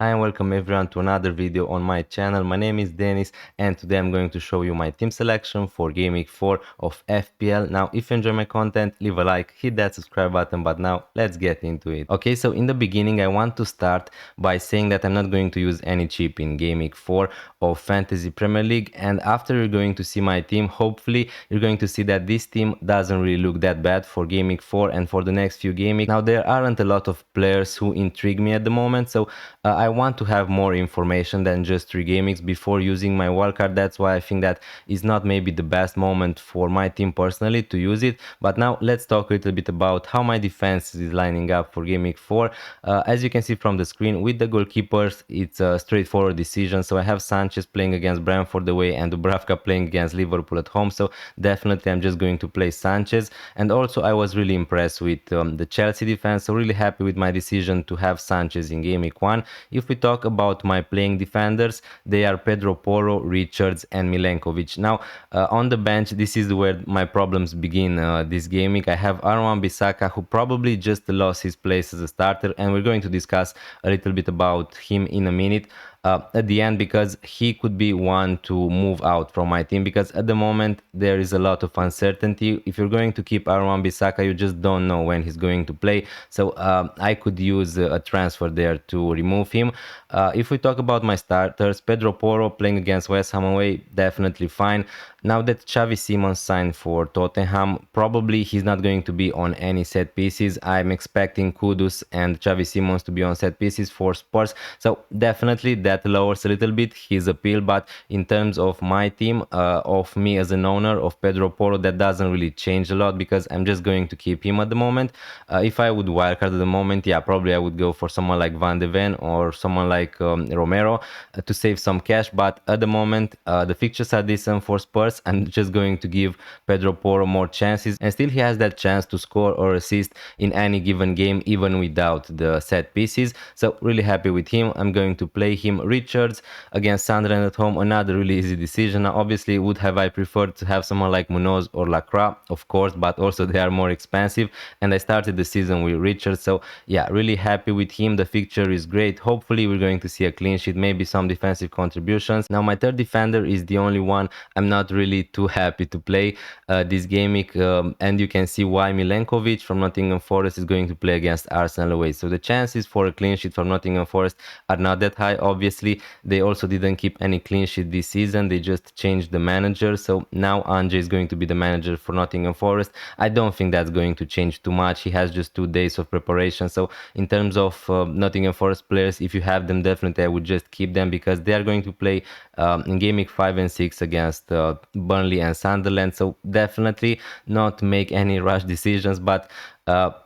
Hi and welcome everyone to another video on my channel. My name is Denis and today I'm going to show you my team selection for Game Week 4 of FPL. Now if you enjoy my content, leave a like, hit that subscribe button, but now let's get into it. Okay, so in the beginning I want to start by saying that I'm not going to use any chip in Game Week 4 of Fantasy Premier League, and after you're going to see my team, hopefully you're going to see that this team doesn't really look that bad for Game Week 4 and for the next few Game Weeks. Now there aren't a lot of players who intrigue me at the moment, so I want to have more information than just 3 Game Weeks before using my wildcard. That's why I think that is not maybe the best moment for my team personally to use it. But now let's talk a little bit about how my defense is lining up for Game Week 4. As you can see from the screen, with the goalkeepers, it's a straightforward decision. So I have Sanchez playing against Brentford away and Dubravka playing against Liverpool at home. So definitely I'm just going to play Sanchez. And also I was really impressed with the Chelsea defense. So really happy with my decision to have Sanchez in Game Week 1. If we talk about my playing defenders, they are Pedro Porro, Richards and Milenkovic. Now on the bench, this is where my problems begin this game week. I have Arwan Bissaka, who probably just lost his place as a starter, and we're going to discuss a little bit about him in a minute at the end, because he could be one to move out from my team, because at the moment there is a lot of uncertainty. If you're going to keep Arwan Bissaka, you just don't know when he's going to play, so I could use a transfer there to remove him. If we talk about my starters, Pedro Porro playing against West Ham away, definitely fine. Now that Xavi Simons signed for Tottenham, probably he's not going to be on any set pieces. I'm expecting Kudus and Xavi Simons to be on set pieces for Spurs, so definitely that lowers a little bit his appeal. But in terms of my team, of me as an owner of Pedro Porro, that doesn't really change a lot, because I'm just going to keep him at the moment. If I would wildcard at the moment, yeah, probably I would go for someone like Van de Ven or someone like Romero to save some cash. But at the moment, the fixtures are decent for Spurs. I'm just going to give Pedro Porro more chances, and still he has that chance to score or assist in any given game, even without the set pieces. So really happy with him. I'm going to play him. Richards against Sunderland at home, another really easy decision. Now, obviously, would have I preferred to have someone like Munoz or Lacroix, of course, but also they are more expensive, and I started the season with Richards. So yeah, really happy with him. The fixture is great. Hopefully we're going to see a clean sheet, maybe some defensive contributions. Now my third defender is the only one I'm not really too happy to play this game week, and you can see why. Milenkovic from Nottingham Forest is going to play against Arsenal away, so the chances for a clean sheet from Nottingham Forest are not that high. Obviously they also didn't keep any clean sheet this season, they just changed the manager, so now Ange is going to be the manager for Nottingham Forest. I don't think that's going to change too much. He has just 2 days of preparation, so in terms of Nottingham Forest players, if you have them, definitely I would just keep them, because they are going to play in Game Week 5 and 6 against Burnley and Sunderland, so definitely not make any rush decisions. But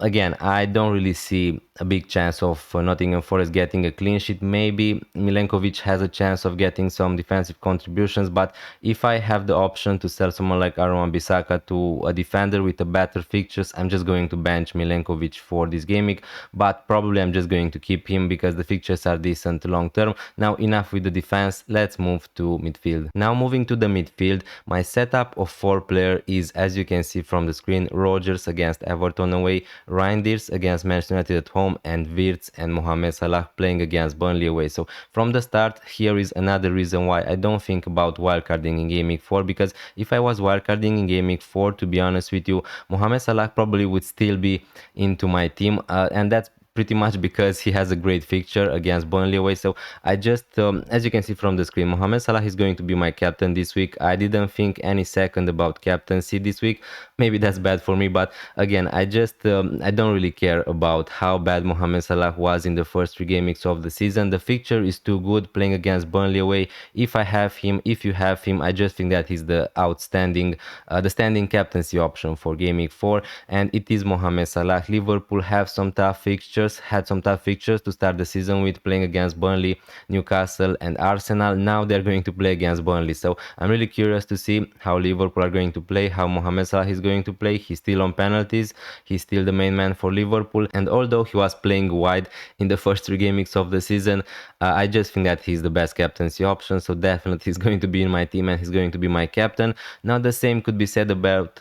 again, I don't really see a big chance of Nottingham Forest getting a clean sheet. Maybe Milenkovic has a chance of getting some defensive contributions, but if I have the option to sell someone like Arwan Bissaka to a defender with a better fixtures, I'm just going to bench Milenkovic for this game week, but probably I'm just going to keep him because the fixtures are decent long term. Now enough with the defense, let's move to midfield. Now moving to the midfield, my setup of 4 player is, as you can see from the screen, Rodgers against Everton away, Reinders against Manchester United at home, and Wirtz and Mohamed Salah playing against Burnley away. So from the start, here is another reason why I don't think about wildcarding in Game Week 4, because if I was wildcarding in Game Week 4, to be honest with you, Mohamed Salah probably would still be into my team, and that's pretty much because he has a great fixture against Burnley away. So I just, as you can see from the screen, Mohamed Salah is going to be my captain this week. I didn't think any second about captaincy this week. Maybe that's bad for me, but again, I just, I don't really care about how bad Mohamed Salah was in the first 3 Game weeks of the season. The fixture is too good playing against Burnley away. If I have him, if you have him, I just think that he's the outstanding, the standing captaincy option for Game Week 4, and it is Mohamed Salah. Liverpool have some tough fixtures, had some tough fixtures to start the season with, playing against Burnley, Newcastle and Arsenal. Now they're going to play against Burnley, so I'm really curious to see how Liverpool are going to play, how Mohamed Salah is going going to play. He's still on penalties. He's still the main man for Liverpool. And although he was playing wide in the first 3 games of the season, I just think that he's the best captaincy option. So definitely he's going to be in my team and he's going to be my captain. Now the same could be said about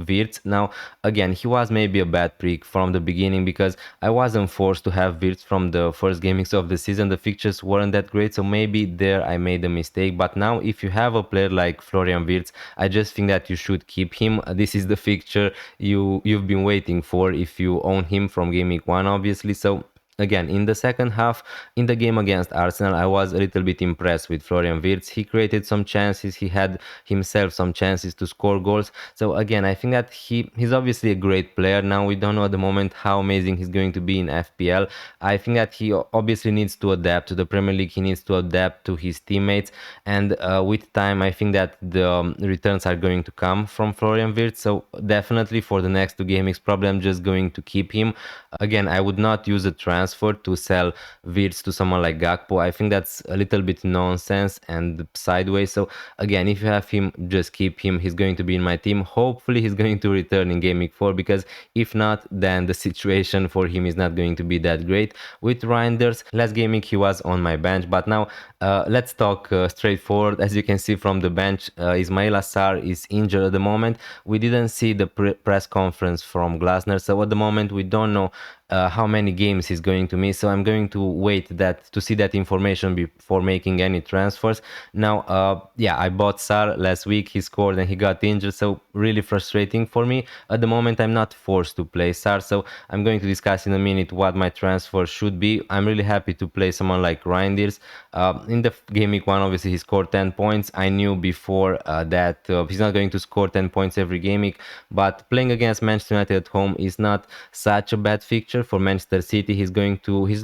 Wirtz. Now again, he was maybe a bad pick from the beginning because I wasn't forced to have Wirtz from the first games of the season. The fixtures weren't that great, so maybe there I made a mistake. But now if you have a player like Florian Wirtz, I just think that you should keep him. This is the fixture you've been waiting for if you own him from game week 1, obviously. So again, in the second half, in the game against Arsenal, I was a little bit impressed with Florian Wirtz. He created some chances. He had himself some chances to score goals. So again, I think that he's obviously a great player. Now we don't know at the moment how amazing he's going to be in FPL. I think that he obviously needs to adapt to the Premier League. He needs to adapt to his teammates. And with time, I think that the returns are going to come from Florian Wirtz. So definitely for the next 2 games, probably I'm just going to keep him. Again, I would not use a transfer to sell Wirtz to someone like Gakpo. I think that's a little bit nonsense and sideways. So again, if you have him, just keep him. He's going to be in my team. Hopefully he's going to return in game week 4, because if not, then the situation for him is not going to be that great. With Reinders, last game week he was on my bench, but now let's talk straightforward. As you can see from the bench, Ismail Assar is injured at the moment. We didn't see the press conference from Glasner, so at the moment we don't know how many games he's going to miss. So I'm going to wait to see that information before making any transfers. Now, yeah, I bought Sar last week. He scored and he got injured, so really frustrating for me. At the moment, I'm not forced to play Sar, so I'm going to discuss in a minute what my transfer should be. I'm really happy to play someone like Reinders. In the game week 1, obviously he scored 10 points. I knew before that he's not going to score 10 points every game week, but playing against Manchester United at home is not such a bad fixture for Manchester City. He's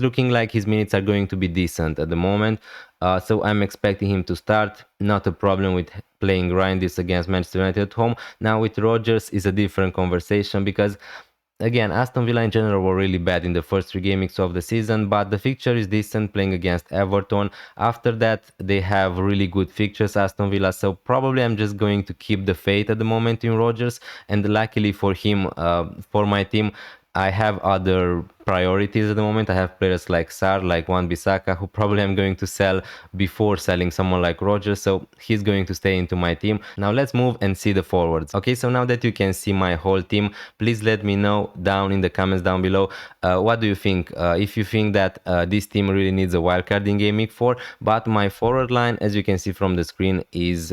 looking like his minutes are going to be decent at the moment. So I'm expecting him to start. Not a problem with playing Reinders against Manchester United at home. Now with Rodgers is a different conversation, because again, Aston Villa in general were really bad in the first 3 games of the season, but the fixture is decent, playing against Everton. After that, they have really good fixtures, Aston Villa, so probably I'm just going to keep the faith at the moment in Rodgers, and luckily for him, for my team, I have other priorities at the moment. I have players like Sar, like Wan-Bissaka, who probably I'm going to sell before selling someone like Rodgers, so he's going to stay into my team. Now let's move and see the forwards. Okay, so now that you can see my whole team, please let me know down in the comments down below, what do you think? If you think that this team really needs a wildcard in Game Week 4, but my forward line, as you can see from the screen, is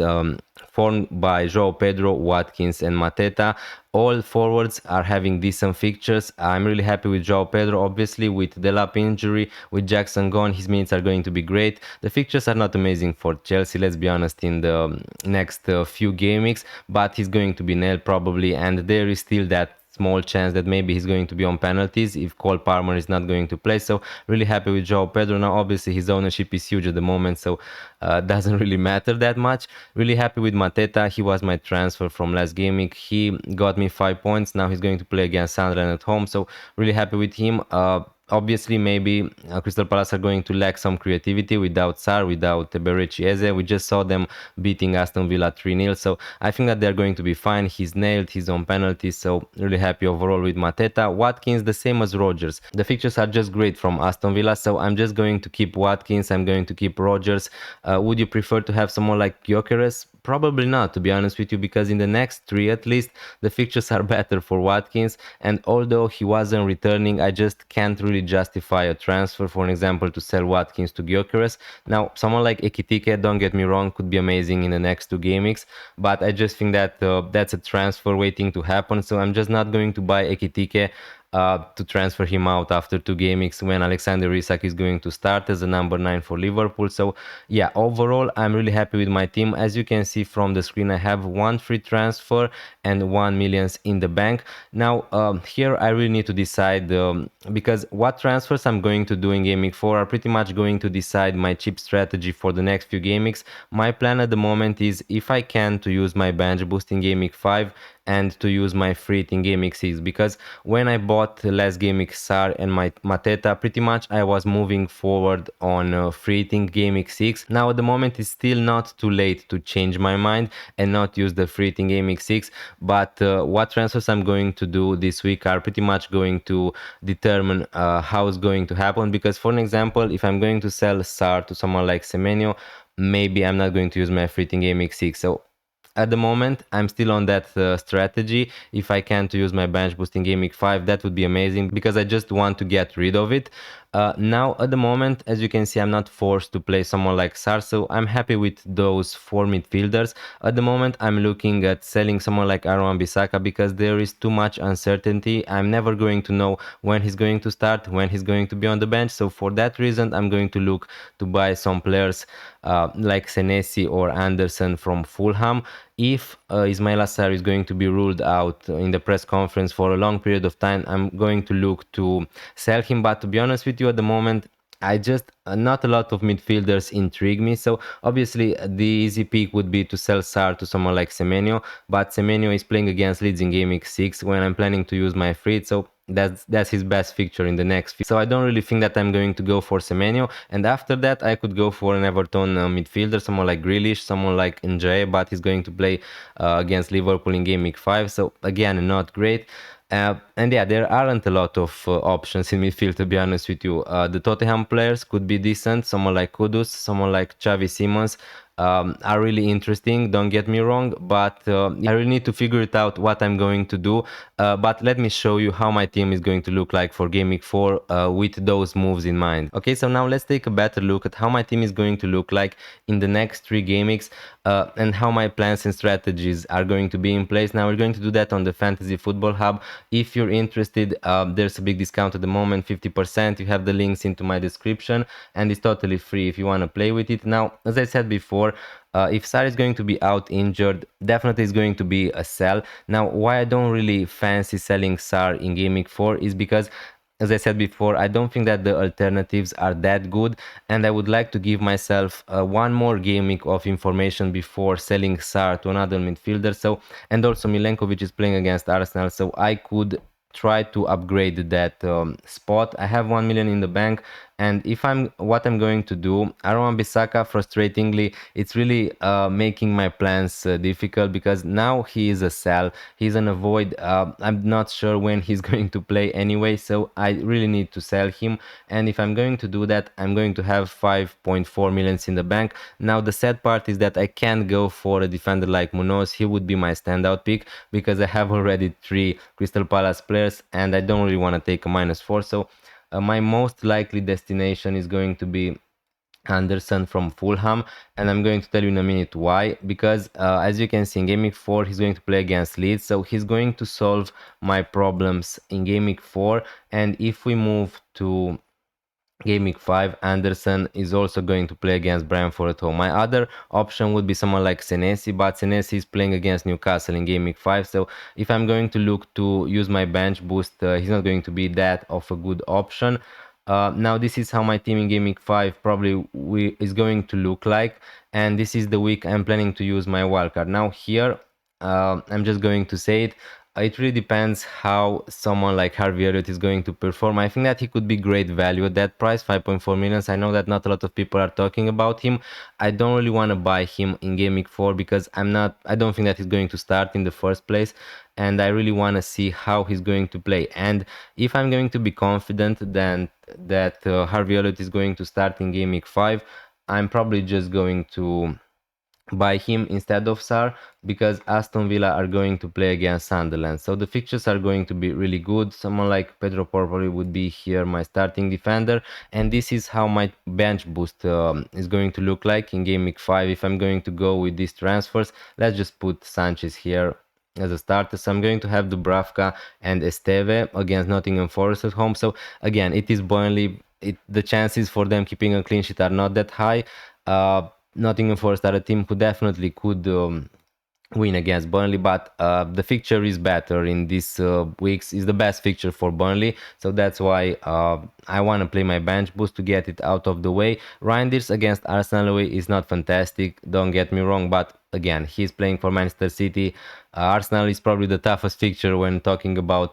formed by João Pedro, Watkins and Mateta. All forwards are having decent fixtures. I'm really happy with João Pedro, obviously. With Delap injury, with Jackson gone, his minutes are going to be great. The fixtures are not amazing for Chelsea, let's be honest, in the next few game weeks, but he's going to be nailed probably, and there is still that small chance that maybe he's going to be on penalties if Cole Palmer is not going to play. So really happy with João Pedro. Now obviously his ownership is huge at the moment, so doesn't really matter that much. Really happy with Mateta. He was my transfer from last game week. He got me 5 points. Now he's going to play against Sunderland at home, so really happy with him. Obviously, maybe Crystal Palace are going to lack some creativity without Sar, without Berechi Eze. We just saw them beating Aston Villa 3-0, so I think that they're going to be fine. He's nailed, he's on penalties, so really happy overall with Mateta. Watkins, the same as Rodgers. The fixtures are just great from Aston Villa, so I'm just going to keep Watkins, I'm going to keep Rodgers. Would you prefer to have someone like Gyökeres? Probably not, to be honest with you, because in the next 3 at least, the fixtures are better for Watkins, and although he wasn't returning, I just can't really justify a transfer, for an example, to sell Watkins to Gyökeres. Now, someone like Ekitike, don't get me wrong, could be amazing in the next 2 game weeks, but I just think that that's a transfer waiting to happen, so I'm just not going to buy Ekitike to transfer him out after 2 game weeks when Alexander Isak is going to start as a number 9 for Liverpool. So yeah, overall I'm really happy with my team. As you can see from the screen, I have 1 free transfer and 1 million in the bank. Now here I really need to decide, because what transfers I'm going to do in Game Week 4 are pretty much going to decide my chip strategy for the next few game weeks. My plan at the moment is, if I can, to use my bench boost in Game Week 5 and to use my free in Game Week 6, because when I bought last Game Week Sar and my Mateta, pretty much I was moving forward on free in Game Week 6. Now at the moment it's still not too late to change my mind and not use the free in Game Week 6, but what transfers I'm going to do this week are pretty much going to determine how it's going to happen. Because for an example, if I'm going to sell Sar to someone like Semenyo, maybe I'm not going to use my free in Game Week 6. So at the moment I'm still on that strategy. If I can to use my bench boost in Game Week 5, that would be amazing, because I just want to get rid of it. Now at the moment, as you can see, I'm not forced to play someone like Sar, so I'm happy with those 4 midfielders. At the moment I'm looking at selling someone like Aaron Bissaka, because there is too much uncertainty. I'm never going to know when he's going to start, when he's going to be on the bench. So for that reason I'm going to look to buy some players like Senesi or Anderson from Fulham. If Ismail Assar is going to be ruled out in the press conference for a long period of time, I'm going to look to sell him. But to be honest with you, at the moment, I just not a lot of midfielders intrigue me. So obviously the easy pick would be to sell Sar to someone like Semenyo, but Semenyo is playing against Leeds in Game Week 6 when I'm planning to use my free, so that's his best fixture in the next few. So I don't really think that I'm going to go for Semenyo, and after that I could go for an Everton midfielder, someone like Grealish, someone like Njay, but he's going to play against Liverpool in Game Week 5, so again not great. And yeah, there aren't a lot of options in midfield, to be honest with you. The Tottenham players could be decent. Someone like Kudus, someone like Xavi Simons are really interesting, don't get me wrong, but I really need to figure it out what I'm going to do. But let me show you how my team is going to look like for Game Week 4 with those moves in mind. Okay, so now let's take a better look at how my team is going to look like in the next 3 game weeks and how my plans and strategies are going to be in place. Now we're going to do that on the Fantasy Football Hub. If you're interested, there's a big discount at the moment, 50%. You have the links into my description, and it's totally free if you want to play with it. Now, as I said before, if Sar is going to be out injured, definitely is going to be a sell. Now, why I don't really fancy selling Sar in Game Week 4 is because, as I said before, I don't think that the alternatives are that good, and I would like to give myself one more game week of information before selling Sar to another midfielder. So, and also Milenkovic is playing against Arsenal, so I could try to upgrade that spot. I have 1 million in the bank, and if what I'm going to do, Aaron Bissaka, frustratingly, it's really making my plans difficult, because now he is a sell, he's an avoid. I'm not sure when he's going to play anyway, so I really need to sell him. And if I'm going to do that, I'm going to have 5.4 millions in the bank. Now the sad part is that I can't go for a defender like Munoz. He would be my standout pick, because I have already 3 Crystal Palace players and I don't really want to take a -4. So my most likely destination is going to be Anderson from Fulham, and I'm going to tell you in a minute why. Because as you can see, in Game Week 4 he's going to play against Leeds, so he's going to solve my problems in Game Week 4. And if we move to Game Week 5, Anderson is also going to play against Brentford at home. My other option would be someone like Senesi, but Senesi is playing against Newcastle in Game Week 5, so if I'm going to look to use my bench boost, he's not going to be that of a good option. Now this is how my team in Game Week 5 probably is going to look like, and this is the week I'm planning to use my wildcard. Now here, I'm just going to say it. It really depends how someone like Harvey Elliott is going to perform. I think that he could be great value at that price, 5.4 millions. I know that not a lot of people are talking about him. I don't really want to buy him in Game Week 4, because I don't think that he's going to start in the first place, and I really want to see how he's going to play. And if I'm going to be confident then that Harvey Elliott is going to start in Game Week 5, I'm probably just going to buy him instead of Sar, because Aston Villa are going to play against Sunderland, so the fixtures are going to be really good. Someone like Pedro Porpoli would be here my starting defender, and this is how my bench boost is going to look like in Game Week 5 if I'm going to go with these transfers. Let's just put Sanchez here as a starter. So I'm going to have Dubravka and Esteve against Nottingham Forest at home. So again, it is Burnley. The chances for them keeping a clean sheet are not that high. Nottingham Forest are a team who definitely could win against Burnley, but the fixture is better in these weeks, is the best fixture for Burnley, so that's why I want to play my bench boost to get it out of the way. Reinders against Arsenal away is not fantastic, don't get me wrong, but again, he's playing for Manchester City. Arsenal is probably the toughest fixture when talking about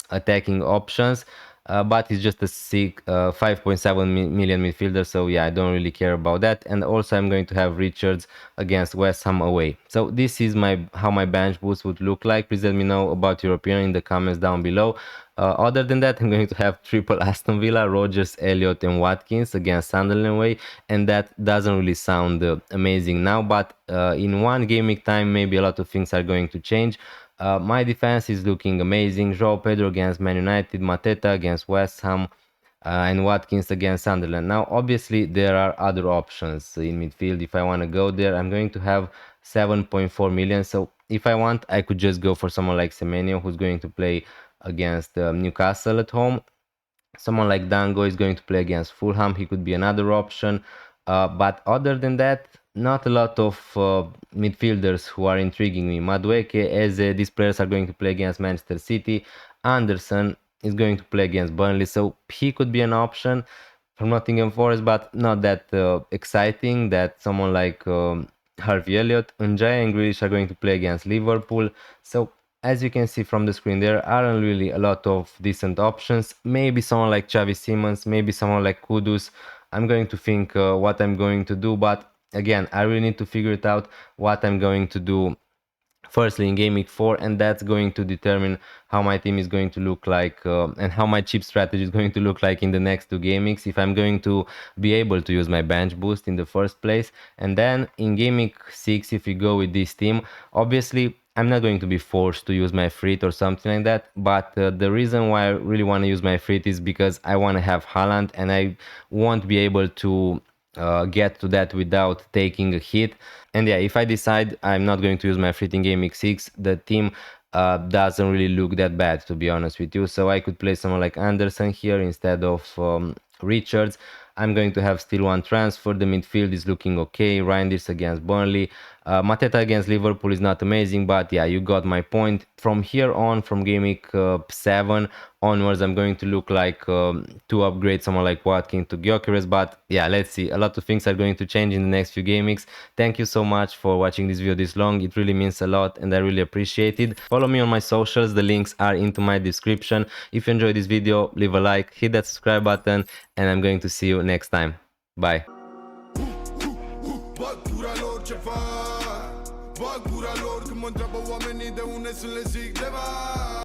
attacking options. But he's just a 5.7 million midfielder, so yeah, I don't really care about that. And also I'm going to have Richards against West Ham away. So this is how my bench boost would look like. Please let me know about your opinion in the comments down below. Other than that, I'm going to have triple Aston Villa, Rodgers, Elliott and Watkins against Sunderland away, and that doesn't really sound amazing now, but in one game week time maybe a lot of things are going to change. My defense is looking amazing. João Pedro against Man United, Mateta against West Ham, and Watkins against Sunderland. Now, obviously, there are other options in midfield. If I want to go there, I'm going to have 7.4 million. So if I want, I could just go for someone like Semenyo, who's going to play against Newcastle at home. Someone like Dango is going to play against Fulham. He could be another option. But other than that, not a lot of midfielders who are intriguing me. Madueke, Eze, these players are going to play against Manchester City. Anderson is going to play against Burnley, so he could be an option from Nottingham Forest, but not that exciting. That someone like Harvey Elliott, Njaya and Grealish are going to play against Liverpool. So as you can see from the screen, there aren't really a lot of decent options. Maybe someone like Xavi Simons, maybe someone like Kudus. I'm going to think what I'm going to do, but again, I really need to figure it out what I'm going to do firstly in Game Week 4, and that's going to determine how my team is going to look like and how my chip strategy is going to look like in the next two game weeks, if I'm going to be able to use my bench boost in the first place. And then in Game Week 6, if we go with this team, obviously I'm not going to be forced to use my frit or something like that, but the reason why I really want to use my frit is because I want to have Haaland, and I won't be able to get to that without taking a hit. And yeah, if I decide I'm not going to use my frit in Game Week 6, the team doesn't really look that bad, to be honest with you. So I could play someone like Anderson here instead of Richards. I'm going to have still one transfer. The midfield is looking okay. Reinders against Burnley. Mateta against Liverpool is not amazing, but yeah, you got my point. From here on, from Game Week 7 onwards, I'm going to look like to upgrade someone like Watkins to Gyökeres, but yeah, let's see. A lot of things are going to change in the next few game weeks. Thank you so much for watching this video this long. It really means a lot and I really appreciate it. Follow me on my socials. The links are into my description. If you enjoyed this video, leave a like, hit that subscribe button, and I'm going to see you next time. Bye. Bag buralar, când mă întreabă oamenii de unde sunt le zic de